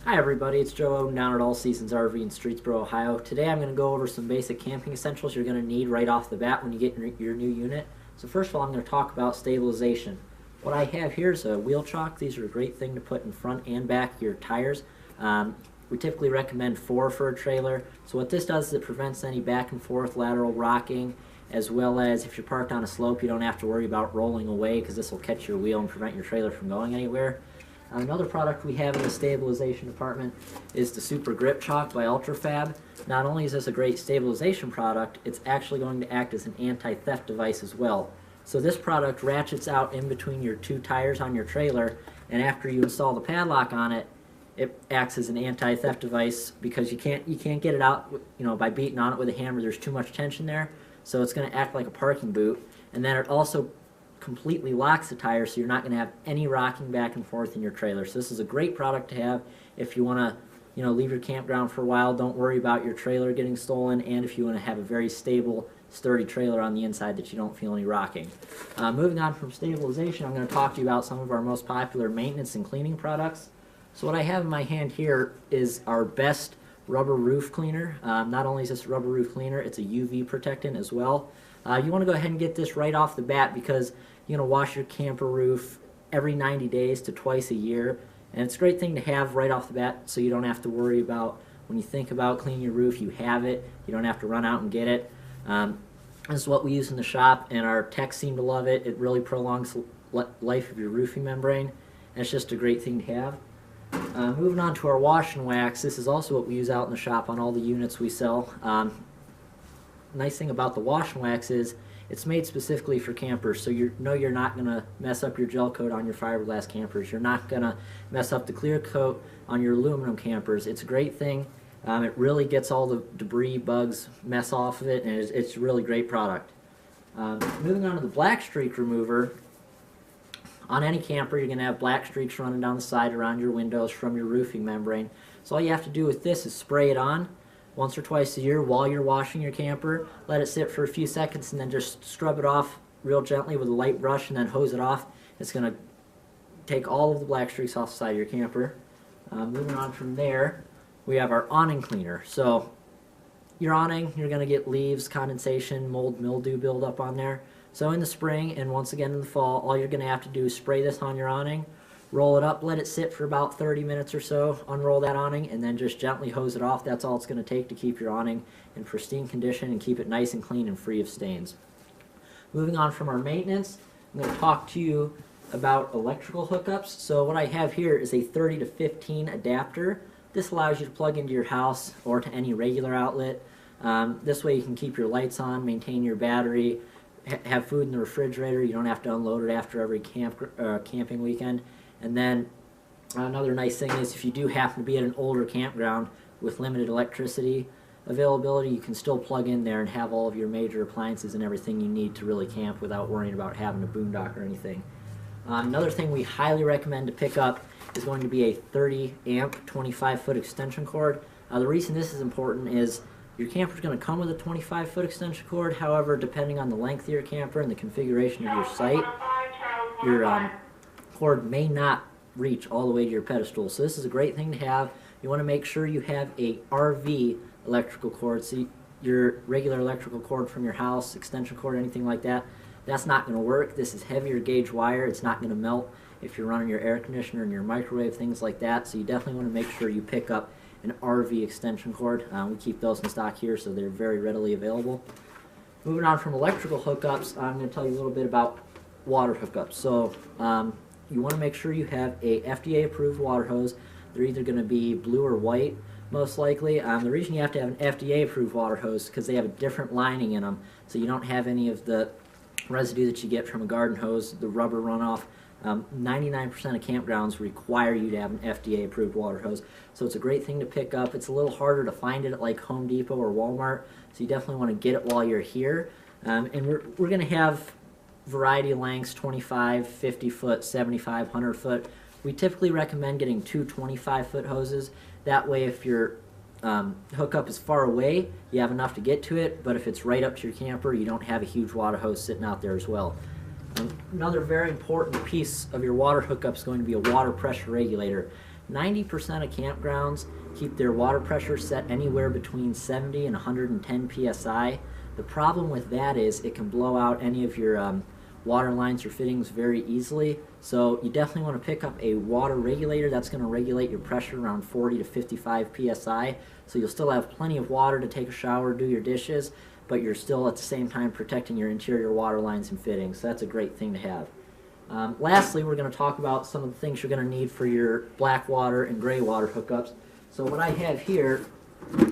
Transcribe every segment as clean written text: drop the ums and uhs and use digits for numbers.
Hi everybody, it's Joe Oden down at All Seasons RV in Streetsboro, Ohio. Today I'm going to go over some basic camping essentials you're going to need right off the bat when you get your new unit. So first of all, I'm going to talk about stabilization. What I have here is a wheel chock. These are a great thing to put in front and back of your tires. We typically recommend 4 for a trailer. So what this does is it prevents any back and forth lateral rocking, as well as if you're parked on a slope, you don't have to worry about rolling away because this will catch your wheel and prevent your trailer from going anywhere. Another product we have in the stabilization department is the Super Grip Chalk by UltraFab. Not only is this a great stabilization product, it's actually going to act as an anti-theft device as well. So this product ratchets out in between your 2 tires on your trailer, and after you install the padlock on it, it acts as an anti-theft device because you can't get it out, by beating on it with a hammer. There's too much tension there, so it's going to act like a parking boot. And then it also completely locks the tire, so you're not going to have any rocking back and forth in your trailer. So this is a great product to have if you want to leave your campground for a while, don't worry about your trailer getting stolen, and if you want to have a very stable, sturdy trailer on the inside that you don't feel any rocking. Moving on from stabilization, I'm going to talk to you about some of our most popular maintenance and cleaning products. So what I have in my hand here is our best rubber roof cleaner. Not only is this a rubber roof cleaner, it's a UV protectant as well. You want to go ahead and get this right off the bat because you're going to wash your camper roof every 90 days to twice a year, and it's a great thing to have right off the bat so you don't have to worry about when you think about cleaning your roof, you have it, you don't have to run out and get it. This is what we use in the shop, and our techs seem to love it. It really prolongs the life of your roofing membrane, and it's just a great thing to have. Moving on to our wash and wax, this is also what we use out in the shop on all the units we sell. Nice thing about the wash and wax is it's made specifically for campers, so you're not going to mess up your gel coat on your fiberglass campers. You're not going to mess up the clear coat on your aluminum campers. It's a great thing. It really gets all the debris, bugs, mess off of it, and it's a really great product. Moving on to the black streak remover. On any camper, you're going to have black streaks running down the side around your windows from your roofing membrane. So all you have to do with this is spray it on once or twice a year while you're washing your camper. Let it sit for a few seconds and then just scrub it off real gently with a light brush and then hose it off. It's going to take all of the black streaks off the side of your camper. Moving on from there, we have our awning cleaner. So your awning, you're going to get leaves, condensation, mold, mildew buildup on there. So in the spring and once again in the fall, all you're going to have to do is spray this on your awning, roll it up, let it sit for about 30 minutes or so, unroll that awning, and then just gently hose it off. That's all it's going to take to keep your awning in pristine condition and keep it nice and clean and free of stains. Moving on from our maintenance, I'm going to talk to you about electrical hookups. So what I have here is a 30 to 15 adapter. This allows you to plug into your house or to any regular outlet. This way you can keep your lights on, maintain your battery, have food in the refrigerator. You don't have to unload it after every camping weekend. And then another nice thing is if you do happen to be at an older campground with limited electricity availability, you can still plug in there and have all of your major appliances and everything you need to really camp without worrying about having a boondock or anything. Another thing we highly recommend to pick up is going to be a 30 amp 25-foot extension cord. The reason this is important is your camper is going to come with a 25-foot extension cord. However, depending on the length of your camper and the configuration of your site, your cord may not reach all the way to your pedestal. So this is a great thing to have. You want to make sure you have a RV electrical cord. So your regular electrical cord from your house, extension cord, anything like that, that's not going to work. This is heavier gauge wire. It's not going to melt if you're running your air conditioner and your microwave, things like that. So you definitely want to make sure you pick up an RV extension cord. We keep those in stock here, so they're very readily available. Moving on from electrical hookups, I'm going to tell you a little bit about water hookups. So you want to make sure you have a FDA approved water hose. They're either going to be blue or white, most likely. The reason you have to have an FDA approved water hose is because they have a different lining in them, so you don't have any of the residue that you get from a garden hose, the rubber runoff. 99% of campgrounds require you to have an FDA approved water hose, so it's a great thing to pick up. It's a little harder to find it at like Home Depot or Walmart, so you definitely want to get it while you're here. And we're going to have variety of lengths, 25, 50 foot, 75, 100 foot. We typically recommend getting 2 25-foot hoses. That way if your hookup is far away, you have enough to get to it, but if it's right up to your camper, you don't have a huge water hose sitting out there as well. Another very important piece of your water hookup is going to be a water pressure regulator. 90% of campgrounds keep their water pressure set anywhere between 70 and 110 psi. The problem with that is it can blow out any of your water lines or fittings very easily. So you definitely want to pick up a water regulator that's going to regulate your pressure around 40 to 55 psi. So you'll still have plenty of water to take a shower, do your dishes, but you're still at the same time protecting your interior water lines and fittings. So that's a great thing to have. Lastly, we're going to talk about some of the things you're going to need for your black water and gray water hookups. So what I have here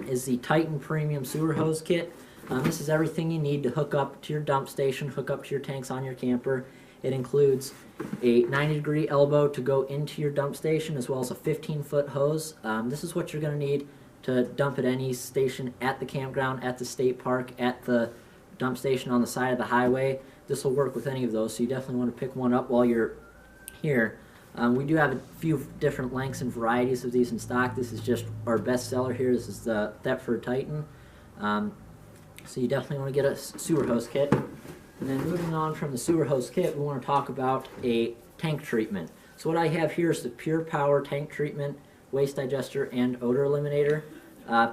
is the Titan Premium Sewer Hose Kit. This is everything you need to hook up to your dump station, hook up to your tanks on your camper. It includes a 90-degree elbow to go into your dump station, as well as a 15-foot hose. This is what you're going to need to dump at any station at the campground, at the state park, at the dump station on the side of the highway. This will work with any of those, so you definitely want to pick one up while you're here. We do have a few different lengths and varieties of these in stock. This is just our best seller here. This is the Thetford Titan. So you definitely want to get a sewer hose kit. And then moving on from the sewer hose kit, we want to talk about a tank treatment. So what I have here is the Pure Power Tank Treatment, Waste Digester, and Odor Eliminator.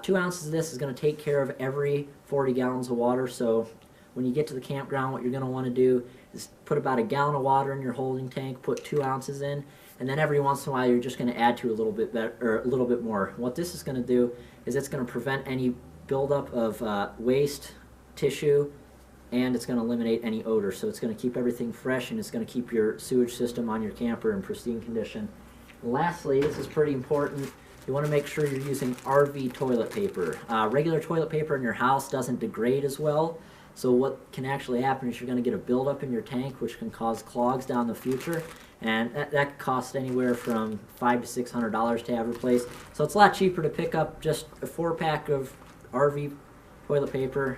2 ounces of this is going to take care of every 40 gallons of water. So when you get to the campground, what you're going to want to do is put about a gallon of water in your holding tank, put 2 ounces in, and then every once in a while you're just going to add to a little bit better, or a little bit more. What this is going to do is it's going to prevent any buildup of waste, tissue, and it's going to eliminate any odor. So it's going to keep everything fresh, and it's going to keep your sewage system on your camper in pristine condition. And lastly, this is pretty important. You want to make sure you're using RV toilet paper. Regular toilet paper in your house doesn't degrade as well. So what can actually happen is you're going to get a buildup in your tank, which can cause clogs down the future, and that costs anywhere from $500 to $600 to have replaced. So it's a lot cheaper to pick up just a 4-pack of RV toilet paper,